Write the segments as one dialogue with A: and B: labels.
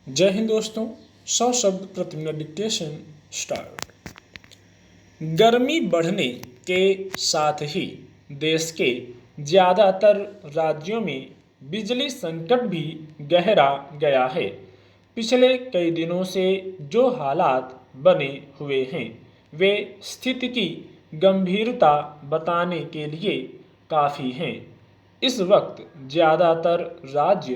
A: जय हिंद दोस्तों। 100 शब्द प्रति मिनट डिक्टेशन स्टार्ट। गर्मी बढ़ने के साथ ही देश के ज़्यादातर राज्यों में बिजली संकट भी गहरा गया है। पिछले कई दिनों से जो हालात बने हुए हैं वे स्थिति की गंभीरता बताने के लिए काफ़ी हैं। इस वक्त ज़्यादातर राज्य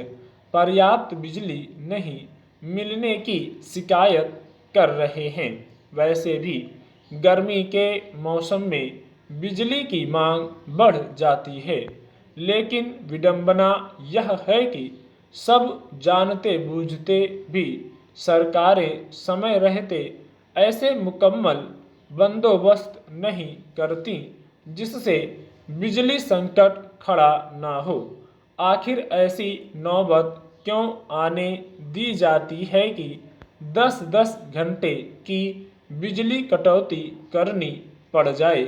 A: पर्याप्त बिजली नहीं मिलने की शिकायत कर रहे हैं। वैसे भी गर्मी के मौसम में बिजली की मांग बढ़ जाती है, लेकिन विडंबना यह है कि सब जानते बूझते भी सरकारें समय रहते ऐसे मुकम्मल बंदोबस्त नहीं करती जिससे बिजली संकट खड़ा ना हो। आखिर ऐसी नौबत क्यों आने दी जाती है कि 10-10 घंटे की बिजली कटौती करनी पड़ जाए,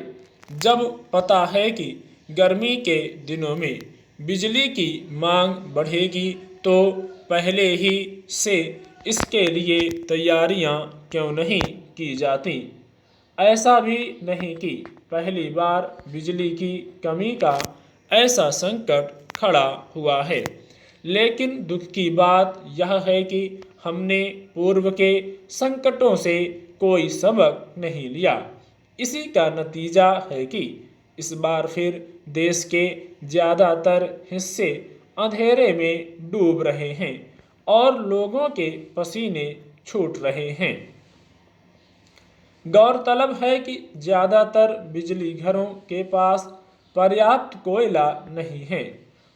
A: जब पता है कि गर्मी के दिनों में बिजली की मांग बढ़ेगी तो पहले ही से इसके लिए तैयारियां क्यों नहीं की जाती। ऐसा भी नहीं कि पहली बार बिजली की कमी का ऐसा संकट खड़ा हुआ है, लेकिन दुख की बात यह है कि हमने पूर्व के संकटों से कोई सबक नहीं लिया। इसी का नतीजा है कि इस बार फिर देश के ज़्यादातर हिस्से अंधेरे में डूब रहे हैं और लोगों के पसीने छूट रहे हैं। गौरतलब है कि ज़्यादातर बिजली घरों के पास पर्याप्त कोयला नहीं है।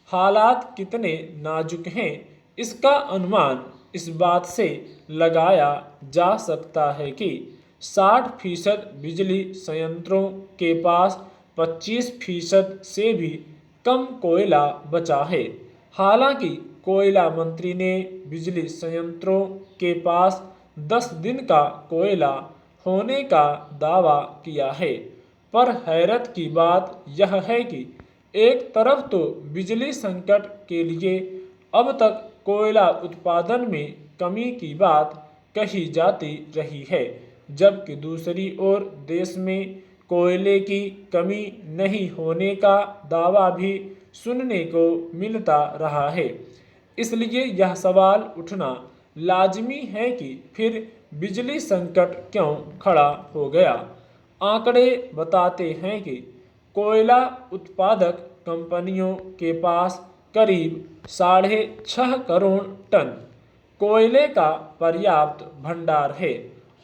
A: हालात कितने नाजुक हैं इसका अनुमान इस बात से लगाया जा सकता है कि 60% बिजली संयंत्रों के पास 25% से भी कम कोयला बचा है। हालांकि कोयला मंत्री ने बिजली संयंत्रों के पास 10 दिन का कोयला होने का दावा किया है, पर हैरत की बात यह है कि एक तरफ तो बिजली संकट के लिए अब तक कोयला उत्पादन में कमी की बात कही जाती रही है, जबकि दूसरी ओर देश में कोयले की कमी नहीं होने का दावा भी सुनने को मिलता रहा है। इसलिए यह सवाल उठना लाजमी है कि फिर बिजली संकट क्यों खड़ा हो गया। आंकड़े बताते हैं कि कोयला उत्पादक कंपनियों के पास करीब 6.5 करोड़ टन कोयले का पर्याप्त भंडार है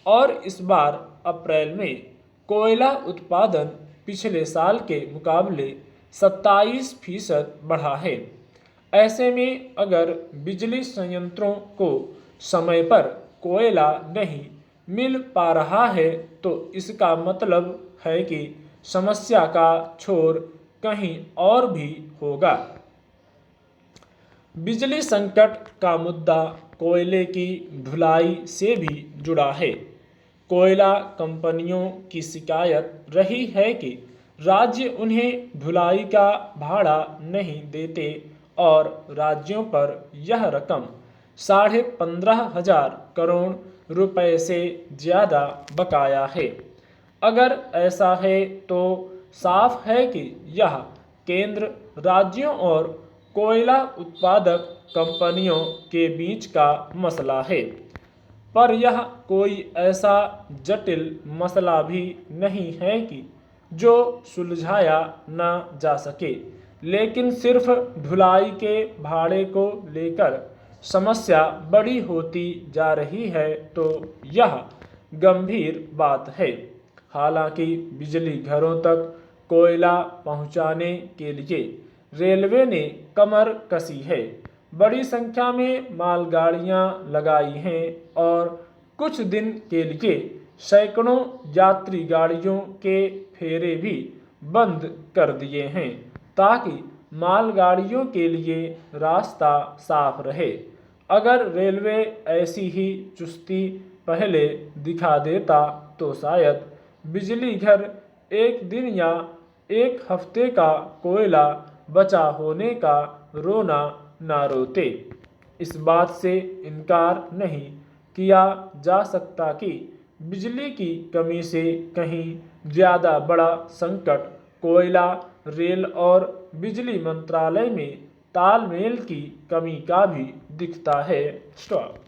A: और इस बार अप्रैल में कोयला उत्पादन पिछले साल के मुकाबले 27% बढ़ा है। ऐसे में अगर बिजली संयंत्रों को समय पर कोयला नहीं मिल पा रहा है तो इसका मतलब है कि समस्या का छोर कहीं और भी होगा। बिजली संकट का मुद्दा कोयले की ढुलाई से भी जुड़ा है। कोयला कंपनियों की शिकायत रही है कि राज्य उन्हें ढुलाई का भाड़ा नहीं देते और राज्यों पर यह रकम 15,500 करोड़ रुपए से ज़्यादा बकाया है। अगर ऐसा है तो साफ है कि यह केंद्र, राज्यों और कोयला उत्पादक कंपनियों के बीच का मसला है। पर यह कोई ऐसा जटिल मसला भी नहीं है कि जो सुलझाया न जा सके, लेकिन सिर्फ ढुलाई के भाड़े को लेकर समस्या बड़ी होती जा रही है तो यह गंभीर बात है। हालांकि बिजली घरों तक कोयला पहुंचाने के लिए रेलवे ने कमर कसी है, बड़ी संख्या में मालगाड़ियां लगाई हैं और कुछ दिन के लिए सैकड़ों यात्री गाड़ियों के फेरे भी बंद कर दिए हैं ताकि मालगाड़ियों के लिए रास्ता साफ रहे। अगर रेलवे ऐसी ही चुस्ती पहले दिखा देता तो शायद बिजली घर एक दिन या एक हफ्ते का कोयला बचा होने का रोना ना रोते। इस बात से इनकार नहीं किया जा सकता कि बिजली की कमी से कहीं ज़्यादा बड़ा संकट कोयला, रेल और बिजली मंत्रालय में तालमेल की कमी का भी दिखता है। स्टॉप।